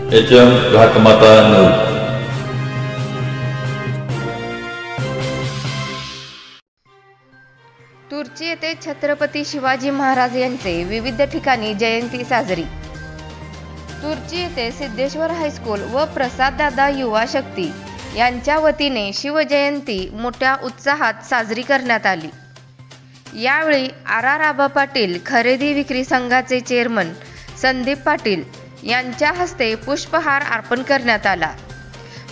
HM घाटमाता नऊ. तुर्ची येथे छत्रपती शिवाजी महाराज यांचे विविध ठिकाणी जयंती साजरी. तुर्ची येथे सिद्धेश्वर हायस्कूल व प्रसाददादा युवा शक्ती यांच्या वतीने शिवजयंती मोठ्या उत्साहात साजरी करण्यात आली. यावेळी RR आबा पाटील खरेदी विक्री संघाचे चेअरमन संदीप पाटील यांच्या हस्ते पुष्पहार अर्पण करण्यात आला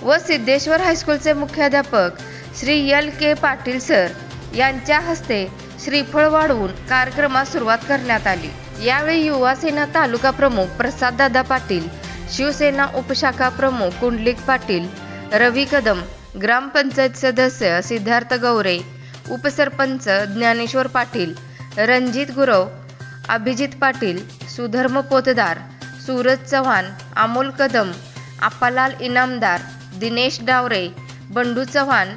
व सिद्धेश्वर हायस्कूलचे मुख्याध्यापक श्री LK पाटील सर यांच्या हस्ते श्रीफळ वाढवून कार्यक्रमास सुरुवात करण्यात आली. यावेळी युवासेना तालुका प्रमुख प्रसाददादा पाटील, शिवसेना उपशाखा प्रमुख कुंडलिक पाटील, रवी कदम, ग्रामपंचायत सदस्य सिद्धार्थ गौरे, उपसरपंच ज्ञानेश्वर पाटील, रणजित गुरव, अभिजित पाटील, सुधर्म पोतदार, सूरज चव्हाण, अमोल कदम, आप्पालाल इनामदार, दिनेश डावरे, बंडू चव्हाण,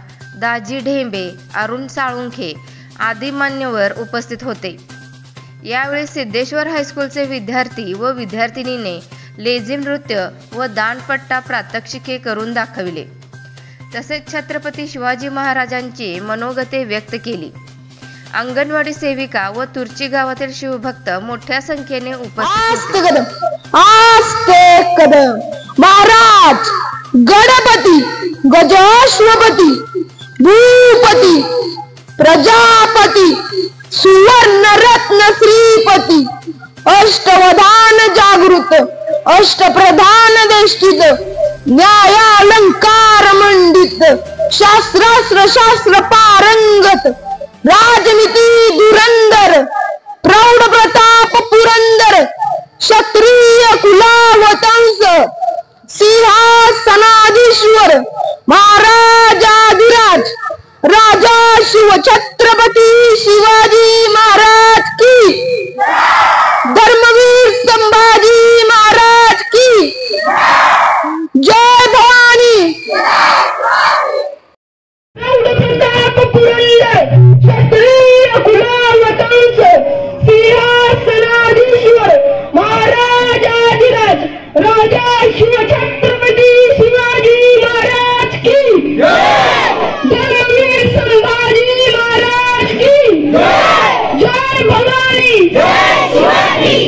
दाजी ढेंबे, अरुण साळुंखे आदी मान्यवर उपस्थित होते. यावेळी सिद्धेश्वर हायस्कूलचे विद्यार्थी व विद्यार्थिनीने लेझिम नृत्य व दांडपट्टा प्रात्यक्षिके करून दाखविले. तसेच छत्रपती शिवाजी महाराजांची मनोगते व्यक्त केली. अंगणवाडी सेविका व तुर्ची गावातील शिवभक्त मोठ्या संख्येने उपस्थित होते. महाराज गणपती, गजाश्वपती, भूपती, प्रजापती, सुवर्ण रत्न श्रीपती, अष्टवधान जागृत, अष्टप्रधान देष्टित, न्यायालंकार मंडित, शास्त्रास्त्र शास्त्र पारंगत, राजनीती धुरंधर, प्रौढ प्रताप पुरंदर, क्षत्रिय कुलावतंस, सिंहासनाधीश्वर, महाराजाधिराज, राजा शिव छत्रपती शिवाजी महाराज की, धर्मवीर संभाजी महाराज की जय भवानी. प्रताप पुरंदर, क्षत्रिय कुलावतंस, सिंहासनाधीश्वर, महाराजाधिराज, राजा शिव छत्रपती शिवाजी महाराज की, धर्मवीर संभाजी महाराज की जय भवानी. जय शिवाजी.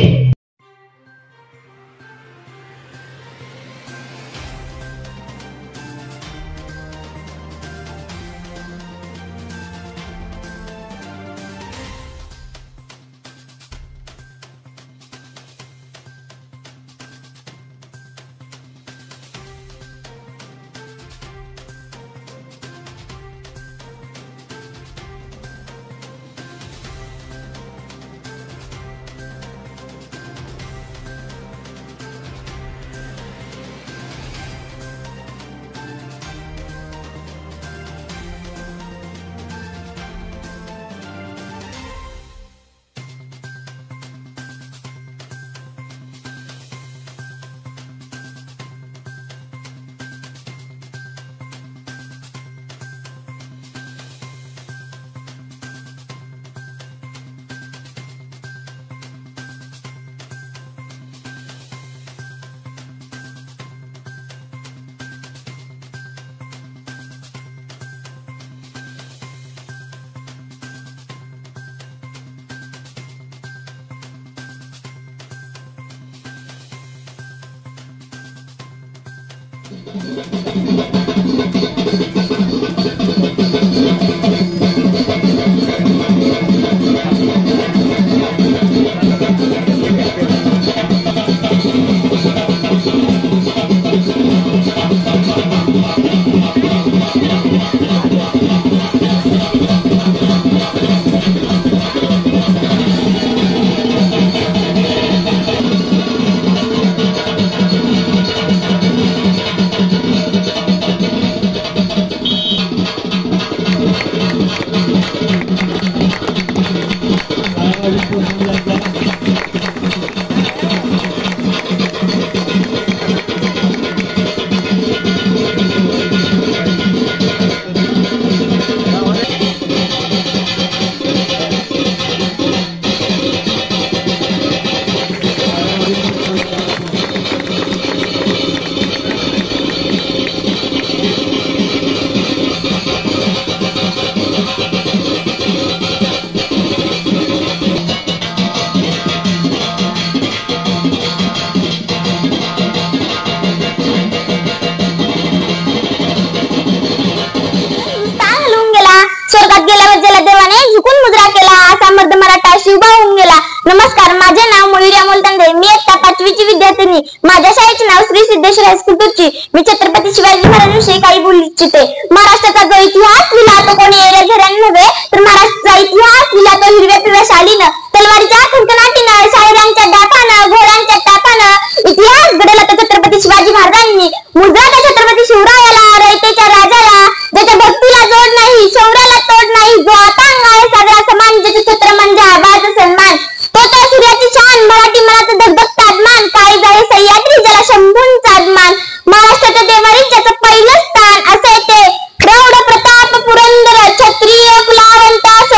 विद्यार्थिनी. माझ्या शाळेचे नाव श्री सिद्धेश्वर हायस्कूल तुर्ची. मी छत्रपती शिवाजी महाराजांविषयी काही बोलू इच्छिते. महाराष्ट्राचा जो इतिहास लिहिला तो कोणी येड्या झऱ्याने नव्हे, तर महाराष्ट्राचा इतिहास लिहिला तो हिरव्या पिवळ्या शालीनं, तलवारीच्या खणखणाटीनं, शाहिरांच्या डाकानं, घोड्यांच्या टाकानं इतिहास घडवला तो छत्रपती शिवाजी महाराजांनी. मुद्रा त्या छत्रपती शिवरायाला, रयतेच्या राजाला, ज्याच्या भक्तीला जोड नाही, शौर्याला तोड नाही, जो अतांग आहे सगळा समान, ज्याचे छत्र म्हणजे आबाचा सन्मान, तो सूर्याची शान, मराठी मनाचं धगधगतं अभिमान, काळी जाळे सह्याद्री ज्याला शंभूंचा अभिमान, महाराष्ट्राच्या देवारीत ज्याचं पहिलं स्थान असे ते प्रौढ प्रताप पुरंदर क्षत्रिय कुलावंतास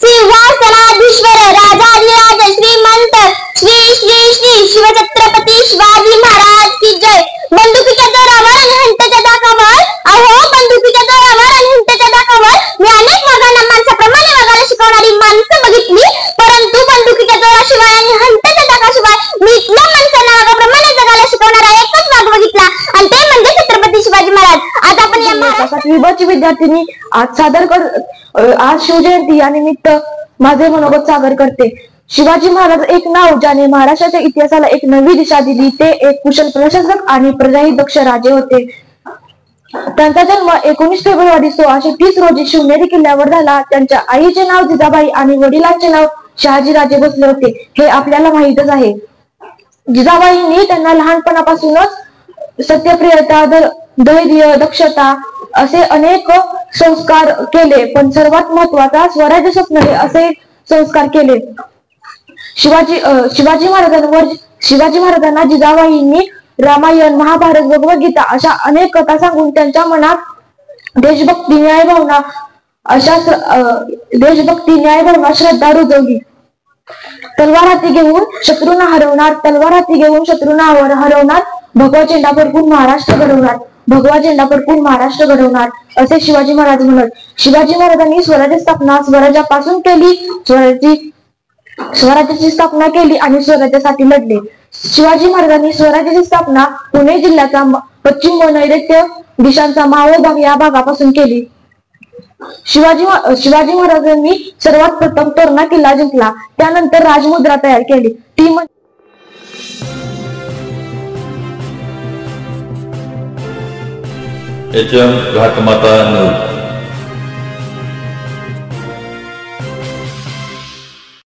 सिंहासनाधीश्वर राजाधिराज श्रीमंत श्री श्री श्री शिवछत्रपती शिवाजी महाराज की जय. बंदुकीच्या जोरावर आणि हंटेच्या दाखावर, अहो बंदुकीच्या जोरावर आणि हंटेच्या दाखावर मी अनेक वाघांना माणसाप्रमाणे वागायला शिकवणारी माणसं बघितली, परंतु बंदुकीच्या जोराशिवाय आणि हंटेच्या दाखाशिवाय मी इथल्या माणसांना वाघाप्रमाणे जगायला शिकवणारा एकच वाघ बघितला, आणि ते म्हणजे छत्रपती शिवाजी महाराज. आज आपण या विभाची विद्यार्थिनी आज शिवजयंती या निमित्त माझे मनोगत सादर करते. शिवाजी महाराज एक नाव ज्याने महाराष्ट्राच्या इतिहासाला एक नवी दिशा दिली. ते एक कुशल प्रशासक आणि प्रजाही दक्ष राजे होते. त्यांचा जन्म 19 फेब्रुवारी 1630 रोजी शिवनेरी किल्ल्यावर झाला. त्यांच्या आईचे नाव जिजाबाई आणि वडिलांचे नाव शहाजीराजे भोसले होते, हे आपल्याला माहीतच आहे. जिजाबाईंनी त्यांना लहानपणापासूनच सत्यप्रियता, धैर्य, दक्षता असे अनेक संस्कार केले, पण सर्वात महत्वाचा स्वराज्य स्वप्न हे असे संस्कार केले. शिवाजी महाराजांना जिजाबाईंनी रामायण, महाभारत, भगवद्गीता अशा अनेक कथा सांगून त्यांच्या मनात देशभक्ती, न्यायभावना, श्रद्धा रुजवली. तलवार हाती घेऊन शत्रूंना हरवणार, भगवा झेंडा फडकून महाराष्ट्र घडवणार, असे शिवाजी महाराज म्हणत. शिवाजी महाराजांनी स्वराज्य स्थापना स्वराज्यापासून केली, स्वराज्याची स्थापना केली आणि स्वराज्यासाठी लढले. शिवाजी महाराजांनी स्वराज्याची स्थापना पुणे जिल्ह्याचा पश्चिम व नैऋत्य दिशांचा मावळ भाग या भागापासून केली. शिवाजी महाराजांनी सर्वात प्रथम तोरणा किल्ला जिंकला. त्यानंतर राजमुद्रा तयार केली. ती HM घाटमाता 9